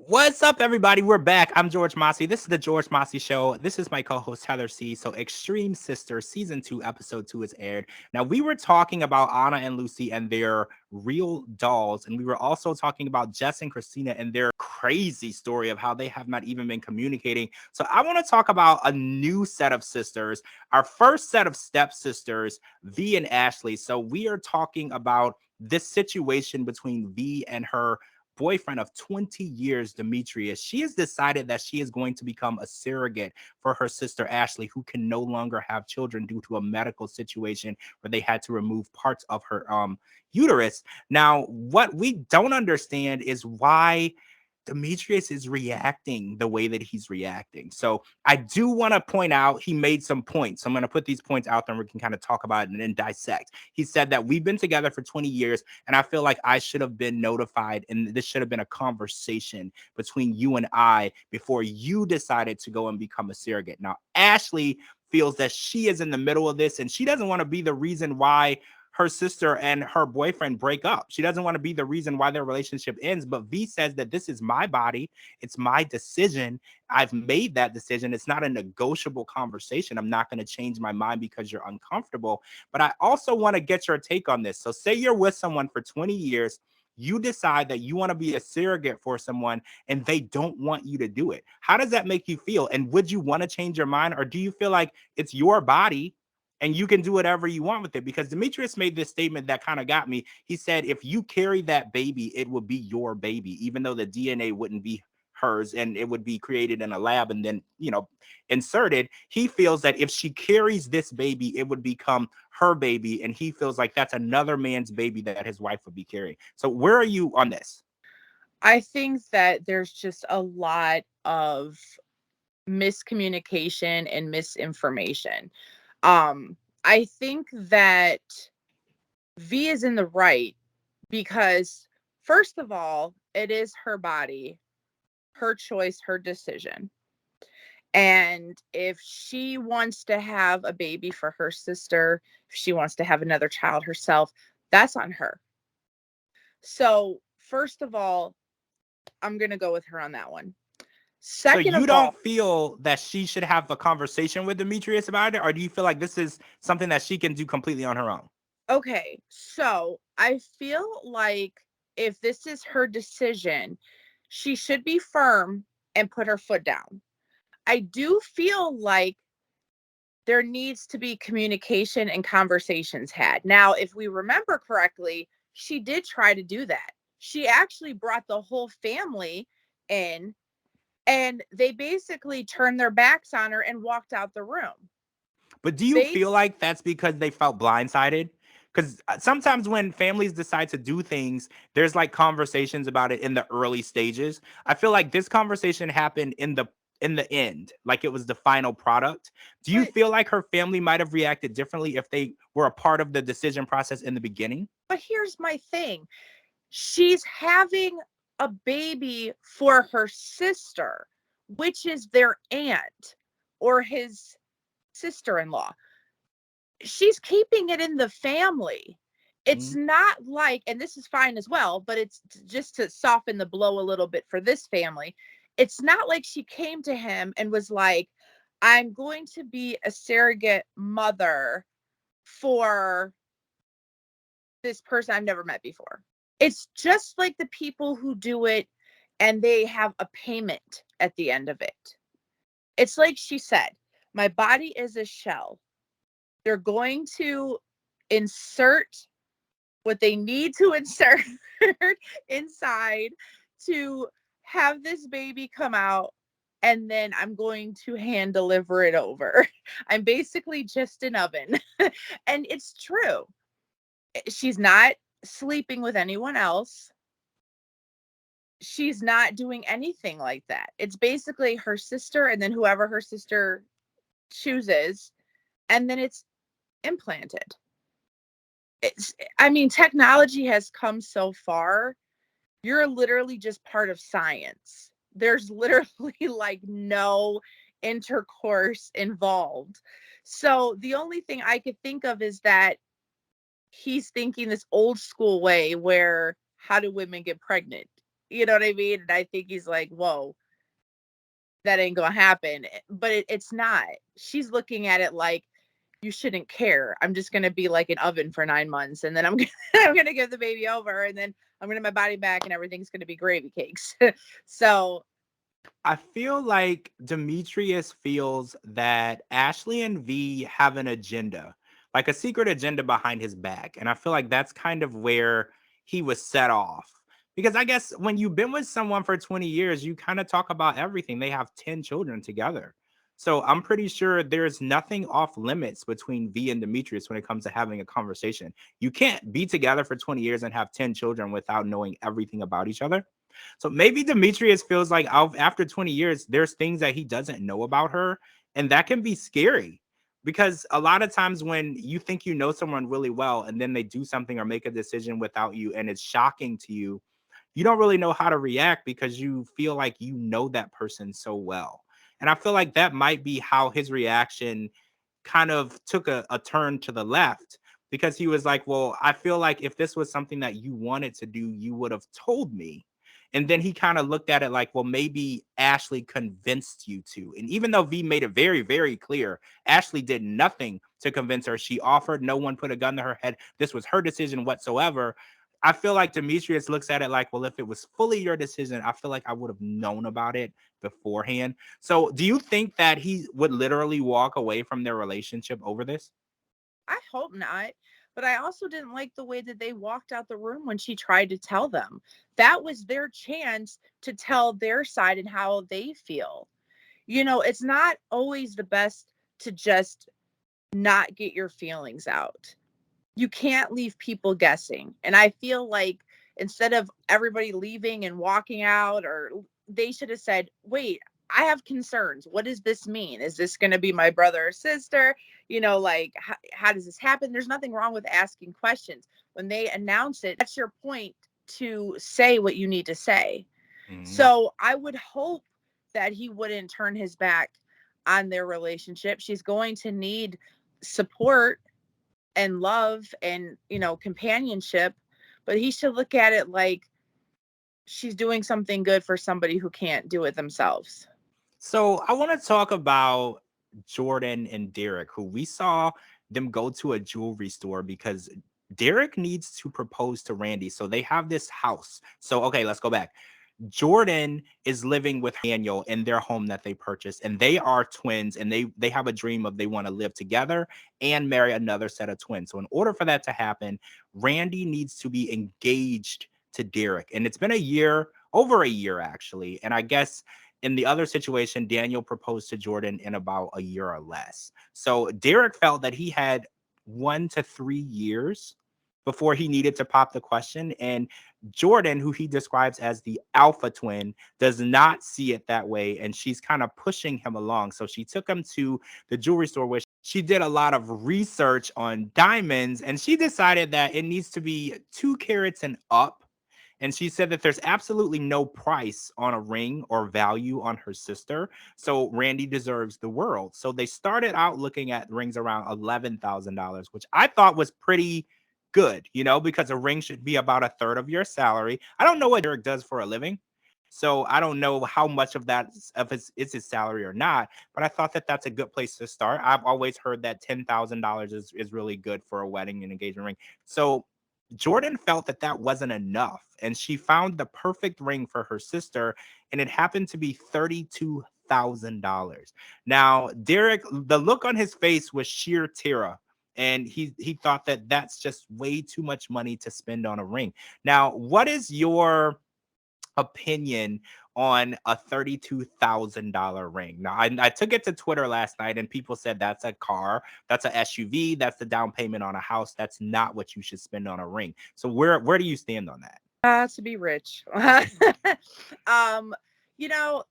What's up, everybody? We're back. I'm George Mossey. This is the George Mossey Show. This is my co-host Heather C. So, Extreme Sister Season 2, Episode 2 is aired. Now, we were talking about Anna and Lucy and their real dolls, and we were also talking about Jess and Christina and their crazy story of how they have not even been communicating. So, I want to talk about a new set of sisters, our first set of stepsisters, V and Ashley. So, we are talking about this situation between V and her boyfriend of 20 years, Demetrius. She has decided that she is going to become a surrogate for her sister Ashley, who can no longer have children due to a medical situation where they had to remove parts of her uterus. Now, what we don't understand is why Demetrius is reacting the way that he's reacting. So I do want to point out he made some points. So I'm going to put these points out there and we can kind of talk about it and then dissect. He said that we've been together for 20 years and I feel like I should have been notified and this should have been a conversation between you and I before you decided to go and become a surrogate. Now, Ashley feels that she is in the middle of this and she doesn't want to be the reason why her sister and her boyfriend break up. She doesn't want to be the reason why their relationship ends. But V says that this is my body. It's my decision. I've made that decision. It's not a negotiable conversation. I'm not going to change my mind because you're uncomfortable. But I also want to get your take on this. So, say you're with someone for 20 years. You decide that you want to be a surrogate for someone and they don't want you to do it. How does that make you feel? And would you want to change your mind? Or do you feel like it's your body and you can do whatever you want with it? Because Demetrius made this statement that kind of got me. He said, if you carry that baby, it will be your baby, even though the DNA wouldn't be hers and it would be created in a lab and then, inserted. He feels that if she carries this baby, it would become her baby. And he feels like that's another man's baby that his wife would be carrying. So where are you on this? I think that there's just a lot of miscommunication and misinformation. I think that V is in the right because, first of all, it is her body, her choice, her decision. And if she wants to have a baby for her sister, if she wants to have another child herself, that's on her. So, first of all, I'm going to go with her on that one. So Second you of don't all, feel that she should have a conversation with Demetrius about it, or do you feel like this is something that she can do completely on her own? okay, so I feel like if this is her decision, she should be firm and put her foot down. I do feel like there needs to be communication and conversations had. Now, if we remember correctly, she did try to do that. She actually brought the whole family in and they basically turned their backs on her and walked out the room. But do you They feel like that's because they felt blindsided? Because sometimes when families decide to do things, there's like conversations about it in the early stages. I feel like this conversation happened in the end, like it was the final product. Do you but feel like her family might have reacted differently if they were a part of the decision process in the beginning? but here's my thing. She's having a baby for her sister, which is their aunt or his sister-in-law. She's keeping it in the family. It's Mm. not like, and this is fine as well, but it's just to soften the blow a little bit for this family. It's not like she came to him and was like, I'm going to be a surrogate mother for this person I've never met before. It's just like the people who do it and they have a payment at the end of it. It's like she said, my body is a shell. They're going to insert what they need to insert inside to have this baby come out. And then I'm going to hand deliver it over. I'm basically just an oven. And it's true. She's not sleeping with anyone else. She's not doing anything like that. It's basically her sister and then whoever her sister chooses, and then it's implanted. I mean, technology has come so far. You're literally just part of science. There's literally like no intercourse involved. So the only thing I could think of is that he's thinking this old school way where how do women get pregnant? You know what I mean? And I think he's like, whoa, that ain't gonna happen. But it's not. She's looking at it like, you shouldn't care. I'm just gonna be like an oven for 9 months, and then I'm gonna, I'm gonna give the baby over, and then I'm gonna have my body back, and everything's gonna be gravy cakes. So I feel like Demetrius feels that Ashley and V have an agenda, like a secret agenda behind his back. And I feel like that's kind of where he was set off. Because I guess when you've been with someone for 20 years, you kind of talk about everything. They have 10 children together. So I'm pretty sure there's nothing off limits between V and Demetrius when it comes to having a conversation. You can't be together for 20 years and have 10 children without knowing everything about each other. So maybe Demetrius feels like after 20 years, there's things that he doesn't know about her. And that can be scary because a lot of times when you think you know someone really well and then they do something or make a decision without you and it's shocking to you, you don't really know how to react because you feel like you know that person so well. And I feel like that might be how his reaction kind of took a turn to the left because he was like, well, I feel like if this was something that you wanted to do, you would have told me. And then he kind of looked at it like, well, maybe Ashley convinced you to. And even though V made it very, very clear, Ashley did nothing to convince her. She offered, no one put a gun to her head. This was her decision whatsoever. I feel like Demetrius looks at it like, well, if it was fully your decision, I feel like I would have known about it beforehand. So do you think that he would literally walk away from their relationship over this? I hope not. But I also didn't like the way that they walked out the room when she tried to tell them. That was their chance to tell their side and how they feel. You know, it's not always the best to just not get your feelings out. You can't leave people guessing. And I feel like instead of everybody leaving and walking out, or they should have said, wait, I have concerns. What does this mean? Is this going to be my brother or sister? You know, like, how does this happen? There's nothing wrong with asking questions. When they announce it, that's your point to say what you need to say. Mhm. So I would hope that he wouldn't turn his back on their relationship. She's going to need support and love and, you know, companionship, but he should look at it like she's doing something good for somebody who can't do it themselves. So I want to talk about Jordan and Derek, who we saw them go to a jewelry store because Derek needs to propose to Randy. So they have this house. So, okay, let's go back. Jordan is living with Daniel in their home that they purchased, and they are twins, and they have a dream of they want to live together and marry another set of twins. So in order for that to happen, Randy needs to be engaged to Derek, and it's been a year, over a year actually. And I guess in the other situation, Daniel proposed to Jordan in about a year or less. So Derek felt that he had 1 to 3 years before he needed to pop the question. And Jordan, who he describes as the alpha twin, does not see it that way. And she's kind of pushing him along. So she took him to the jewelry store where she did a lot of research on diamonds. And she decided that it needs to be 2 carats and up. And she said that there's absolutely no price on a ring or value on her sister. So Randy deserves the world. So they started out looking at rings around $11,000, which I thought was pretty good, because a ring should be about a third of your salary. I don't know what Derek does for a living. So I don't know how much of that is his salary or not, but I thought that that's a good place to start. I've always heard that $10,000 is really good for a wedding and engagement ring. So Jordan felt that that wasn't enough, and she found the perfect ring for her sister, and it happened to be $32,000. Now, Derek, the look on his face was sheer terror, and he thought that that's just way too much money to spend on a ring. Now, what is your opinion on a $32,000 ring? Now, I took it to Twitter last night and people said that's a car, that's a SUV, that's the down payment on a house. That's not what you should spend on a ring. So where do you stand on that? To be rich. um, you know,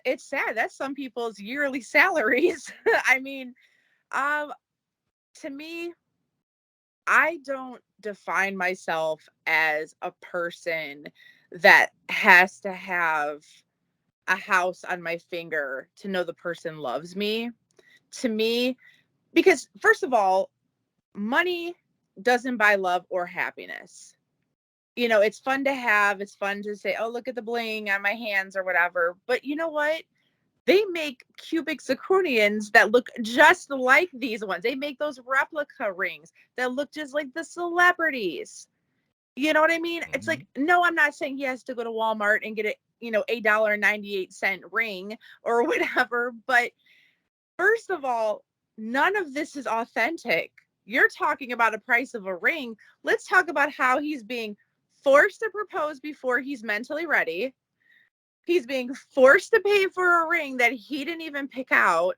it's sad. That's some people's yearly salaries. I mean, um, to me, I don't define myself as a person that has to have a house on my finger to know the person loves me. To me, because first of all, money doesn't buy love or happiness. it's fun to have. It's fun to say, oh, look at the bling on my hands or whatever. But you know what? They make cubic zirconians that look just like these ones. They make those replica rings that look just like the celebrities. You know what I mean? It's like, no, I'm not saying he has to go to Walmart and get a, $8.98 ring or whatever. But first of all, none of this is authentic. You're talking about a price of a ring. Let's talk about how he's being forced to propose before he's mentally ready. He's being forced to pay for a ring that he didn't even pick out.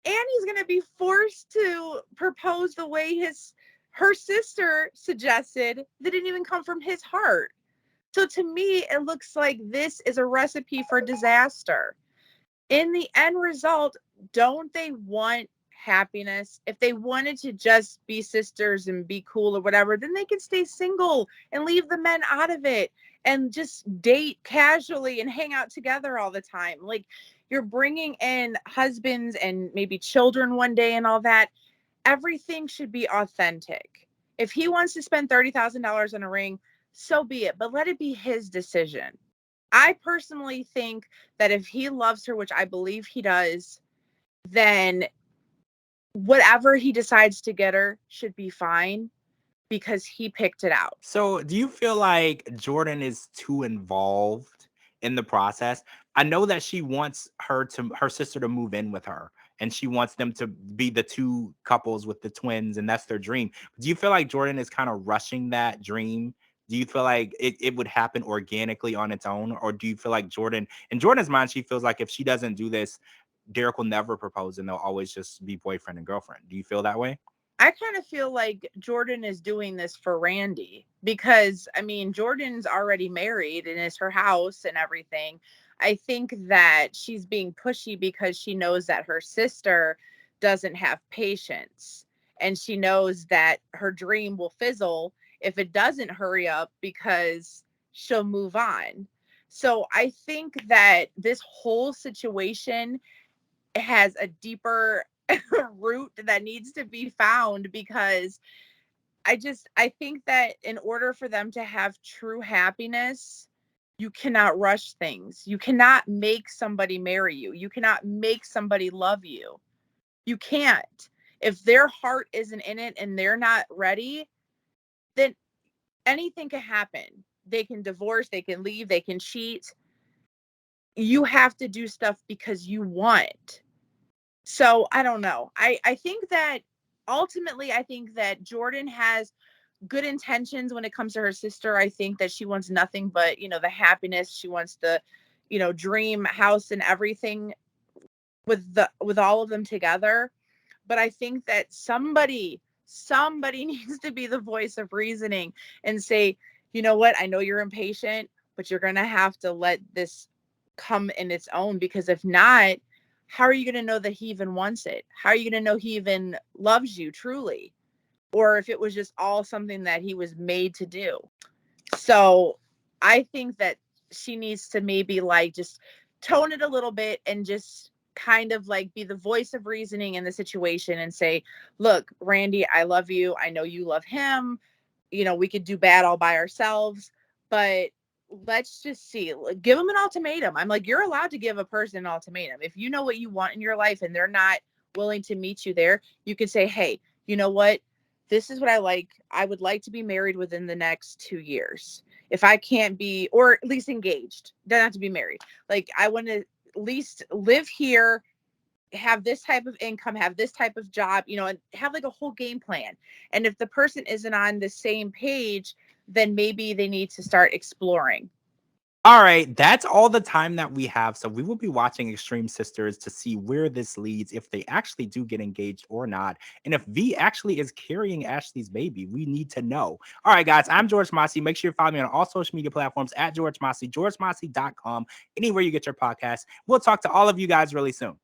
And he's going to be forced to propose the way her sister suggested that didn't even come from his heart. So to me, it looks like this is a recipe for disaster. In the end result, don't they want happiness? If they wanted to just be sisters and be cool or whatever, then they could stay single and leave the men out of it and just date casually and hang out together all the time. Like, you're bringing in husbands and maybe children one day and all that. Everything should be authentic. If he wants to spend $30,000 on a ring, so be it, but let it be his decision. I personally think that if he loves her, which I believe he does, then whatever he decides to get her should be fine because he picked it out. So, do you feel like Jordan is too involved in the process? I know that she wants her sister to move in with her, and she wants them to be the two couples with the twins, and that's their dream. Do you feel like Jordan is kind of rushing that dream? Do you feel like it would happen organically on its own, or do you feel like in Jordan's mind, she feels like if she doesn't do this, Derek will never propose, and they'll always just be boyfriend and girlfriend? Do you feel that way? I kind of feel like Jordan is doing this for Randy because, I mean, Jordan's already married and it's her house and everything. I think that she's being pushy because she knows that her sister doesn't have patience and she knows that her dream will fizzle if it doesn't hurry up because she'll move on. So I think that this whole situation has a deeper root that needs to be found because I think that in order for them to have true happiness, you cannot rush things. You cannot make somebody marry you. You cannot make somebody love you. You can't. If their heart isn't in it and they're not ready, then anything can happen. They can divorce, they can leave, they can cheat. You have to do stuff because you want. So I don't know. I think that ultimately, I think that Jordan has good intentions when it comes to her sister. I think that she wants nothing but, the happiness. She wants the, dream house and everything with all of them together. But I think that somebody needs to be the voice of reasoning and say, you know what, I know you're impatient, but you're gonna have to let this come in its own, because if not, how are you gonna know that he even wants it? How are you gonna know he even loves you truly? Or if it was just all something that he was made to do. So I think that she needs to maybe like just tone it a little bit and just kind of like be the voice of reasoning in the situation and say, look, Randy, I love you. I know you love him. We could do bad all by ourselves, but let's just see. Give them an ultimatum. I'm like, you're allowed to give a person an ultimatum. If you know what you want in your life and they're not willing to meet you there, you could say, hey, you know what? This is what I like. I would like to be married within the next 2 years. If I can't be, or at least engaged, don't have to be married. Like, I want to at least live here, have this type of income, have this type of job, and have like a whole game plan. And if the person isn't on the same page, then maybe they need to start exploring. All right, that's all the time that we have. So we will be watching Extreme Sisters to see where this leads, if they actually do get engaged or not, and if V actually is carrying Ashley's baby. We need to know. All right, guys, I'm George Mossey. Make sure you follow me on all social media platforms at George Mossey, georgemossey.com, anywhere you get your podcast. We'll talk to all of you guys really soon.